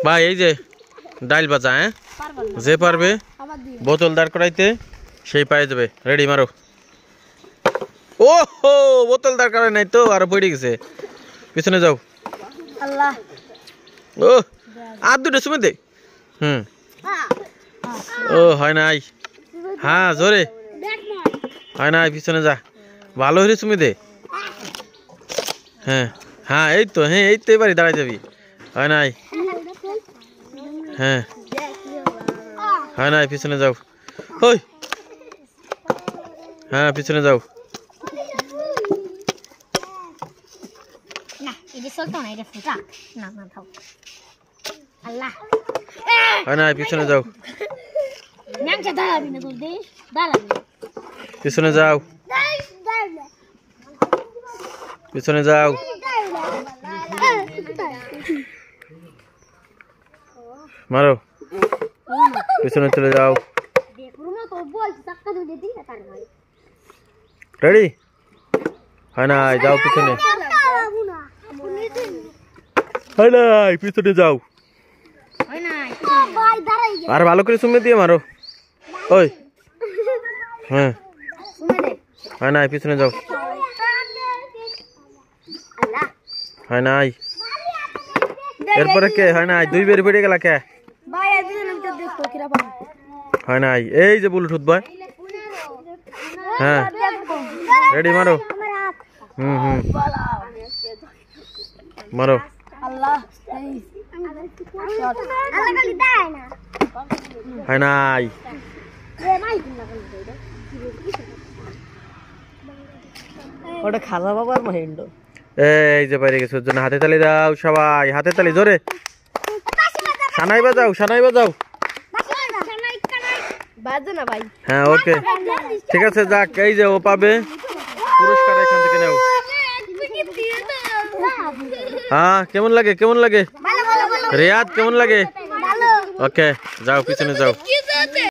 ভাই এই যে ডাইল ভাজা, হ্যাঁ যে পারবে বোতল দাঁড় করাইতে সেই পায়ে যাবে। রেডি, মারো। ও হো, বোতল দাঁড় করাই নাই তো, আরো পড়ে গেছে। পিছনে যাও। আল্লাহ, ও আর দুটো সুমে দে। ও হয় নাই। হ্যাঁ জোরে হয় নাই, পিছনে যা। ভালো হলে সুমে দে। হ্যাঁ হ্যাঁ এই তো, হ্যাঁ এই তো, এবারই দাঁড়াই যাবি। হয় নাই। হ্যাঁ হয় নাই, পিছনে যাও। ওই হ্যাঁ পিছনে যাও। না এটা চলতো না, এটা ফুটা। না না থাও। আল্লাহ, হয় নাই, পিছনে যাও। ন্যাংচা দাঁড়াবি না, তোর দেশ দাঁড়াবি। পিছনে যাও, পিছনে যাও। মারো, পিছনে চলে যাও। রেডি, হয় নাই, যাও পিছনে। হয় নাই, পিছনে যাও। আর ভালো করে সুমে দিয়ে মারো। ওই হ্যাঁ হয় নাই, পিছনে যাও। হয় নাই, এরপরে কে? হয় নাই, দুই বের বেড়ে গেলা কে? হয় নাই, এই যে ব্লুটুথ বয়। হ্যাঁ রেডি, মারো। মারো। হয় নাই, ওটা খালা বাবার মাইন্ড। এই যে বাইরে গেছে, ওর জন্য হাতে তালি দাও সবাই, হাতে তালি জোরে। সানাই বাজাও, সানাই বাজাও। বাজে না ভাই। হ্যাঁ ওকে, ঠিক আছে, যাক। এই যে ও পাবে পুরস্কার, এখান থেকে নাও। হ্যাঁ কেমন লাগে, কেমন লাগে রিয়াদ, কেমন লাগে? ওকে যাও, পিছনে যাও।